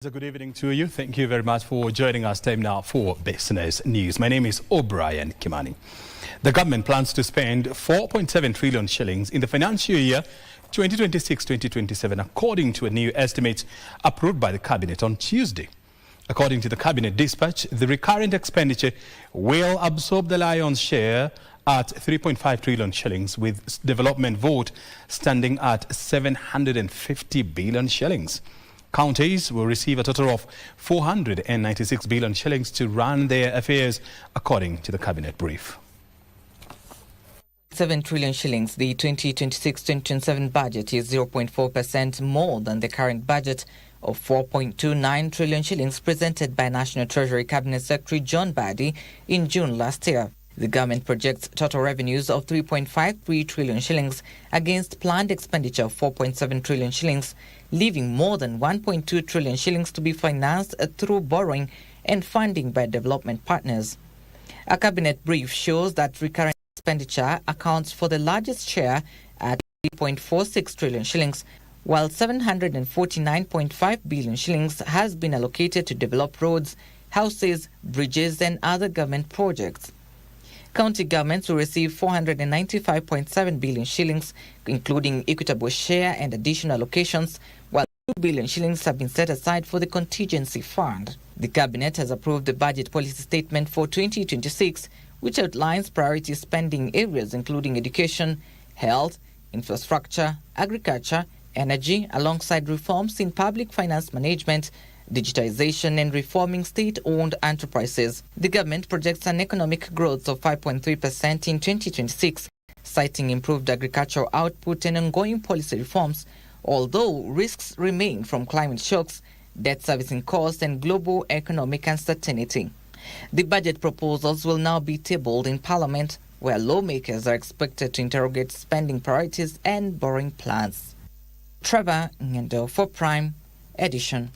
Good evening to you. Thank you very much for joining us. Time now for Business News. My name is O'Brien Kimani. The government plans to spend 4.7 trillion shillings in the financial year 2026-2027, according to a new estimate approved by the Cabinet on Tuesday. According to the Cabinet dispatch, the recurrent expenditure will absorb the lion's share at 3.5 trillion shillings, with development vote standing at 750 billion shillings. Counties will receive a total of 496 billion shillings to run their affairs, according to the Cabinet brief. 7 trillion shillings. The 2026-2027 budget is 0.4% more than the current budget of 4.29 trillion shillings presented by National Treasury Cabinet Secretary John Badi in June last year. The government projects total revenues of 3.53 trillion shillings against planned expenditure of 4.7 trillion shillings, leaving more than 1.2 trillion shillings to be financed through borrowing and funding by development partners. A cabinet brief shows that recurrent expenditure accounts for the largest share at 3.46 trillion shillings, while 749.5 billion shillings has been allocated to develop roads, houses, bridges and other government projects. County governments will receive 495.7 billion shillings, including equitable share and additional allocations, while 2 billion shillings have been set aside for the contingency fund. The Cabinet has approved the budget policy statement for 2026, which outlines priority spending areas including education, health, infrastructure, agriculture, energy, alongside reforms in public finance management, digitization and reforming state-owned enterprises. The government projects an economic growth of 5.3% in 2026, citing improved agricultural output and ongoing policy reforms, although risks remain from climate shocks, debt servicing costs and global economic uncertainty. The budget proposals will now be tabled in Parliament, where lawmakers are expected to interrogate spending priorities and borrowing plans. Trevor Ngendo for Prime Edition.